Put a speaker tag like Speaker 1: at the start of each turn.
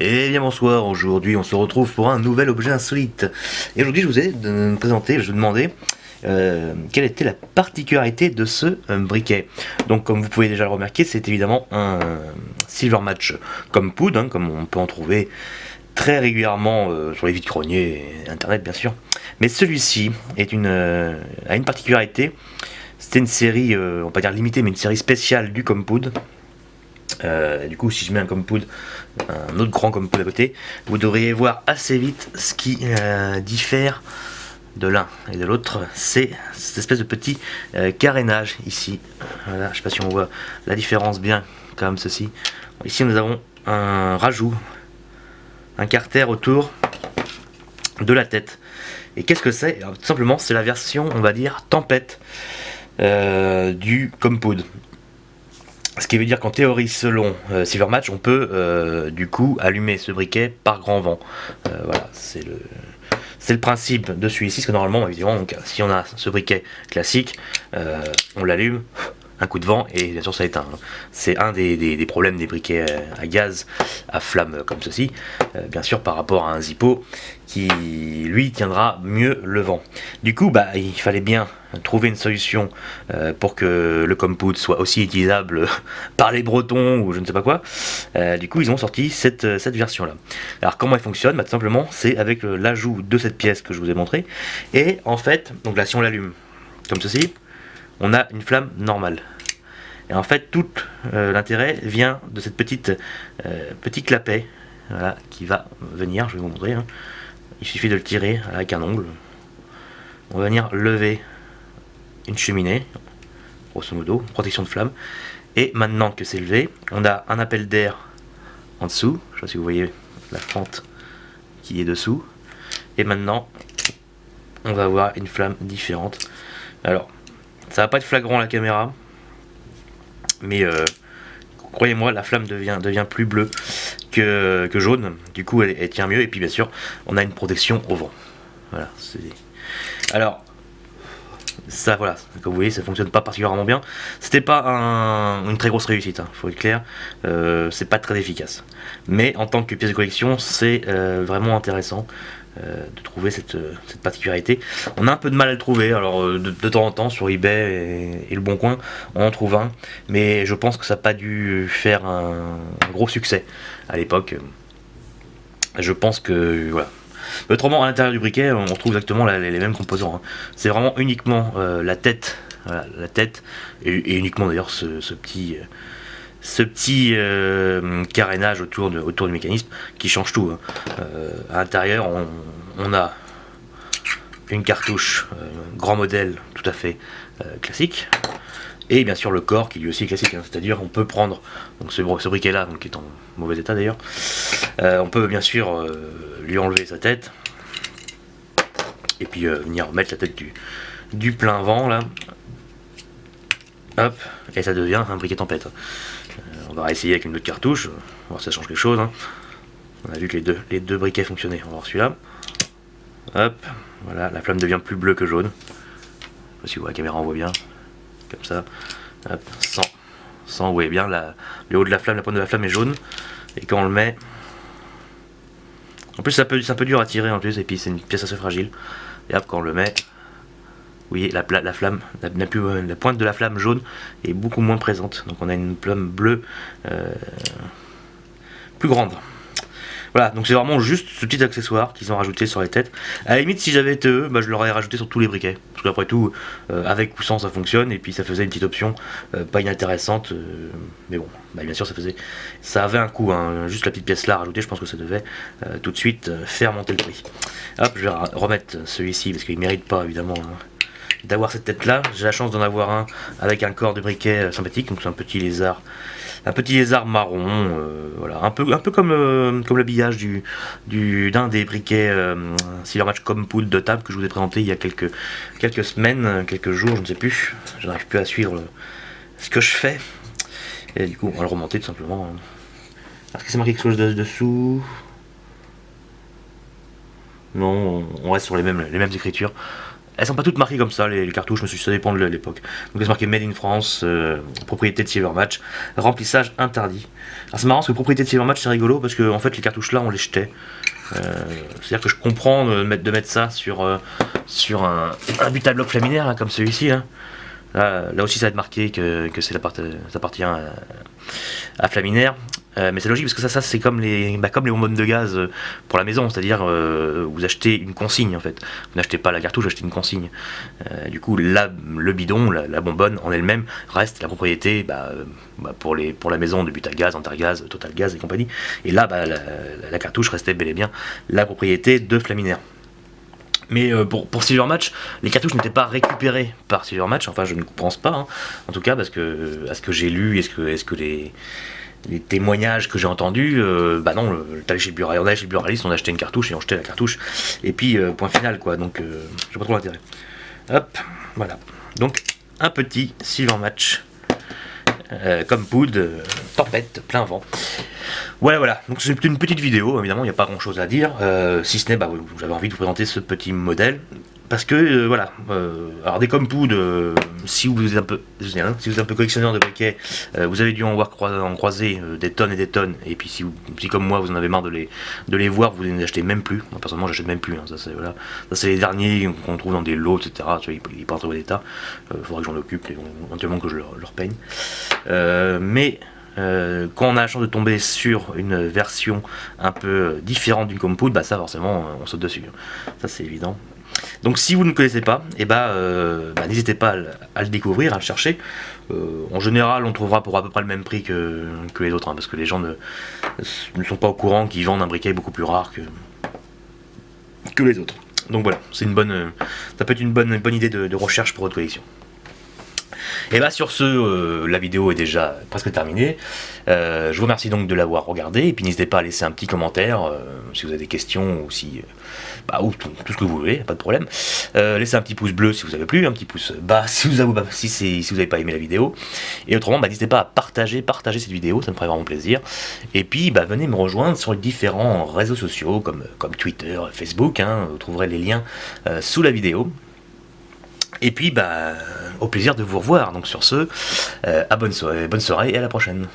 Speaker 1: Et bien bonsoir, aujourd'hui on se retrouve pour un nouvel objet insolite. Et aujourd'hui je vous ai présenté, je vous demandais quelle était la particularité de ce briquet. Donc comme vous pouvez déjà le remarquer, c'est évidemment un Silver Match comme poudre, comme on peut en trouver très régulièrement sur les vide-greniers et internet bien sûr. Mais celui-ci a une particularité, c'était une série, on va pas dire limitée, mais une série spéciale du Compood. Du coup, si je mets un Compood, un autre grand Compood à côté, vous devriez voir assez vite ce qui diffère de l'un et de l'autre. C'est cette espèce de petit carénage ici. Voilà, je sais pas si on voit la différence bien, comme ceci. Ici, nous avons un rajout, un carter autour de la tête. Et qu'est-ce que c'est? Tout simplement, c'est la version, on va dire, tempête du Compood. Ce qui veut dire qu'en théorie, selon Silver Match, on peut du coup allumer ce briquet par grand vent. Voilà, c'est le principe de celui-ci, parce que normalement, évidemment, donc, si on a ce briquet classique, on l'allume, un coup de vent, et bien sûr ça éteint. C'est un des problèmes des briquets à gaz à flamme comme ceci, bien sûr par rapport à un Zippo qui lui tiendra mieux le vent. Du coup, il fallait bien trouver une solution pour que le Compood soit aussi utilisable par les Bretons ou je ne sais pas quoi. Du coup, ils ont sorti cette version là. Alors comment elle fonctionne? Tout simplement, c'est avec l'ajout de cette pièce que je vous ai montré. Et en fait, donc là si on l'allume comme ceci, on a une flamme normale. Et en fait, tout l'intérêt vient de cette petit clapet, voilà, qui va venir, je vais vous montrer, hein. Il suffit de le tirer avec un ongle. On va venir lever une cheminée, grosso modo, protection de flamme. Et maintenant que c'est levé, on a un appel d'air en dessous. Je ne sais pas si vous voyez la fente qui est dessous. Et maintenant, on va avoir une flamme différente. Alors, ça va pas être flagrant à la caméra, mais croyez-moi, la flamme devient plus bleue que jaune. Du coup, elle tient mieux. Et puis, bien sûr, on a une protection au vent. Voilà. Alors, ça, voilà, comme vous voyez, ça fonctionne pas particulièrement bien. C'était pas une très grosse réussite, faut être clair. C'est pas très efficace. Mais en tant que pièce de collection, c'est vraiment intéressant de trouver cette particularité. On a un peu de mal à le trouver, alors de temps en temps sur eBay et le Bon Coin, on en trouve un, mais je pense que ça n'a pas dû faire un gros succès à l'époque. Je pense que voilà. Autrement, à l'intérieur du briquet, on retrouve exactement les mêmes composants. C'est vraiment uniquement la tête, voilà, la tête, et uniquement d'ailleurs ce petit carénage autour du mécanisme qui change tout. À l'intérieur, on a une cartouche grand modèle tout à fait classique, et bien sûr le corps qui lui aussi est classique, c'est-à-dire on peut prendre donc ce briquet là, qui est en mauvais état d'ailleurs, on peut bien sûr lui enlever sa tête et puis venir mettre la tête du plein vent là, hop, et ça devient un briquet tempête. On va essayer avec une autre cartouche, on va voir si ça change quelque chose. On a vu que les deux briquets fonctionnaient. On va voir celui-là. Hop, voilà, la flamme devient plus bleue que jaune. Je sais pas si vous voyez, la caméra en voit bien. Comme ça. Hop, sans vous voyez bien, le haut de la flamme, la pointe de la flamme est jaune. Et quand on le met... En plus, c'est un peu dur à tirer en plus, et puis c'est une pièce assez fragile. Et hop, quand on le met... Vous voyez, la flamme, la pointe de la flamme jaune est beaucoup moins présente. Donc on a une flamme bleue plus grande. Voilà, donc c'est vraiment juste ce petit accessoire qu'ils ont rajouté sur les têtes. À la limite, si j'avais été eux, je l'aurais rajouté sur tous les briquets. Parce qu'après tout, avec ou sans, ça fonctionne. Et puis ça faisait une petite option pas inintéressante. Mais bon, bien sûr, ça avait un coût. Juste la petite pièce là rajoutée, je pense que ça devait tout de suite faire monter le prix. Hop, je vais remettre celui-ci parce qu'il mérite pas évidemment d'avoir cette tête là. J'ai la chance d'en avoir un avec un corps de briquet sympathique. Donc c'est un petit lézard marron, voilà, un peu comme l'habillage d'un des briquets Silver Match Compood de table que je vous ai présenté il y a quelques semaines, quelques jours, je ne sais plus, je n'arrive plus à suivre ce que je fais, et du coup on va le remonter tout simplement. Est-ce que c'est marqué quelque chose dessous? Non, on reste sur les mêmes écritures. elles sont pas toutes marquées comme ça, les cartouches, ça dépend de l'époque. Donc c'est marqué Made in France, propriété de Silvermatch, remplissage interdit. Alors c'est marrant parce que propriété de Silvermatch c'est rigolo parce que en fait les cartouches là on les jetait. C'est-à-dire que je comprends de mettre ça sur un but à bloc flaminaire là, comme celui-ci. Hein. Là aussi ça va être marqué que ça appartient à Flaminaire. Mais c'est logique parce que ça c'est comme les bonbonnes de gaz pour la maison, c'est-à-dire vous achetez une consigne en fait. Vous n'achetez pas la cartouche, vous achetez une consigne. Du coup le bidon, la bonbonne en elle-même reste la propriété pour la maison de but à gaz, Antargaz, Total Gaz et compagnie. Et là la cartouche restait bel et bien la propriété de Flaminaire. Mais pour Silvermatch, les cartouches n'étaient pas récupérées par Silvermatch, enfin je ne pense pas, hein. En tout cas parce que à ce que j'ai lu, est-ce que les témoignages que j'ai entendus, non, on allait chez le buraliste, on achetait une cartouche et on jetait la cartouche, et puis point final quoi, donc je vois pas trop l'intérêt. Hop, voilà. Donc un petit Silvermatch comme poudre, tempête, plein vent. Voilà, donc c'est une petite vidéo, évidemment il n'y a pas grand chose à dire, si ce n'est, j'avais envie de vous présenter ce petit modèle, parce que, alors des compoud, si vous êtes un peu collectionneur de briquets, vous avez dû en croiser des tonnes et des tonnes, et puis si comme moi vous en avez marre de les voir, vous ne les achetez même plus. Moi personnellement j'achète même plus, hein. Ça c'est les derniers qu'on trouve dans des lots, etc. Tu vois, il est pas en très bon état, faudra que j'en occupe, éventuellement que je leur peigne. Quand on a la chance de tomber sur une version un peu différente d'une compoud, ça forcément on saute dessus, ça c'est évident. Donc si vous ne connaissez pas, n'hésitez pas à le découvrir, à le chercher. En général on trouvera pour à peu près le même prix que les autres, hein, parce que les gens ne sont pas au courant qu'ils vendent un briquet beaucoup plus rare que les autres. Donc voilà, ça peut être une bonne idée de recherche pour votre collection. Et sur ce, la vidéo est déjà presque terminée. Je vous remercie donc de l'avoir regardé, et puis n'hésitez pas à laisser un petit commentaire si vous avez des questions ou si ou tout ce que vous voulez, pas de problème. Laissez un petit pouce bleu si vous avez plu, un petit pouce bas si vous n'avez pas aimé la vidéo. Et autrement, n'hésitez pas à partager cette vidéo, ça me ferait vraiment plaisir. Et puis venez me rejoindre sur les différents réseaux sociaux comme Twitter, Facebook, hein, vous trouverez les liens sous la vidéo. Et puis au plaisir de vous revoir. Donc sur ce, bonne soirée et à la prochaine.